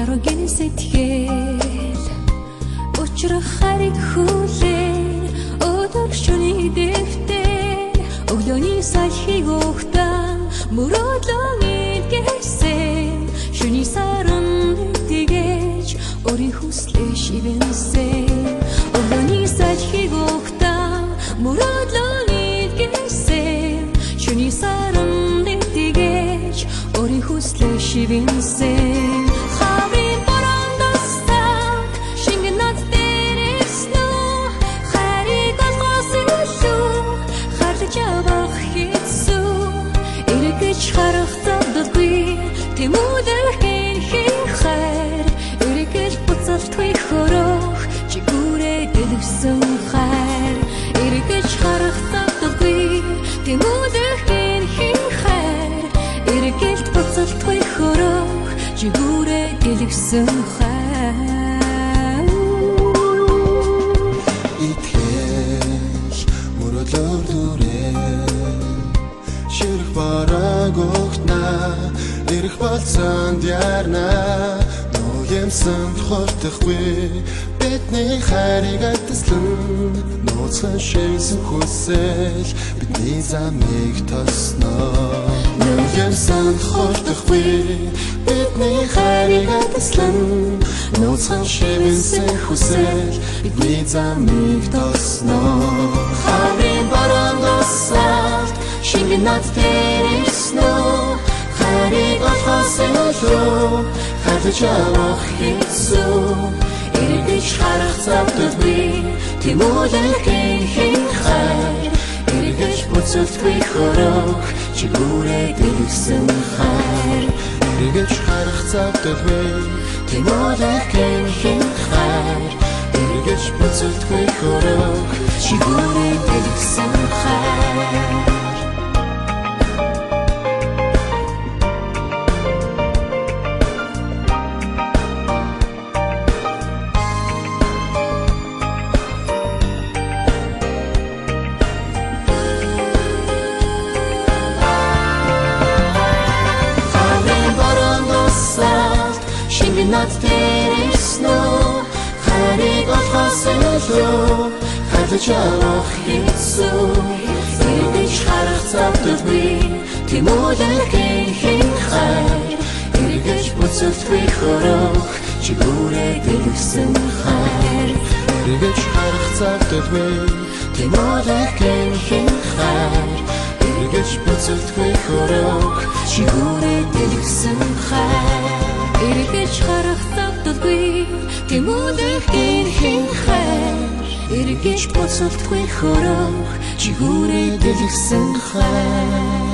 дараагийн сэтгэл учрах хариг хүлээн өдөр шөнийн дэвтэр өглөөний сахиг ухтан мөрөөдлөн илгээсэн шөнийн саран тэгэж өөрийн хүслээ шивэнсэн өглөөний сахиг ухтан мөрөөдлөн илгээсэн шөнийн саран тэгэж өөрийн хүслээ шивэнсэн Тэмүүдэрхэн хийхээр эргэж буцалтгүй хөрөх чигүүрээ дэлгэсэн хайр эргэж харагдахгүй тэмүүдэрхэн хийхээр эргэж буцалтгүй хөрөх чигүүрээ дэлгэсэн хайр итгэж мөрөдлөөр дүрээ ширх бараг огтнаа ирэх болцоонд ярна нугэмсэнд хортохгүй бидний хайрыг атслан нууцхан шивсэн хүсэл бидний замыг тосноо нугэмсэнд хортохгүй бидний хайрыг атслан нууцхан шивсэн хүсэл бидний замыг тосноо хаврын барандасаа шингэн над тэрснөө хариг олхосон лөө хатаж авах хэцүү эргэж харах завдаггүй тэмүүлэхэн хин хайр эргэж буцалтгүй хөрөх чигүүрээ дэлгэсэн хайр эргэж харах завдаггүй тэмүүлэхэн хин хайр эргэж буцалтгүй хөрөх чигүүрээ дэлгэсэн хайр над тэрснөө хариг олхосон лөө хатаж авах хэцүү эргэж харах завдаггүй тэмүүлэхэн хин хайр эргэж буцалтгүй хөрөх чигүүрээ дэлгэсэн хайр эргэж харах завдаггүй тэмүүлэхэн хин хайр эргэж буцалтгүй хөрөх чигүүрээ дэлгэсэн хайр эргэж харах завдаггүй тэмүүлэхэн хин хайр эргэж буцалтгүй хөрөх чигүүрээ дэлгэсэн хайр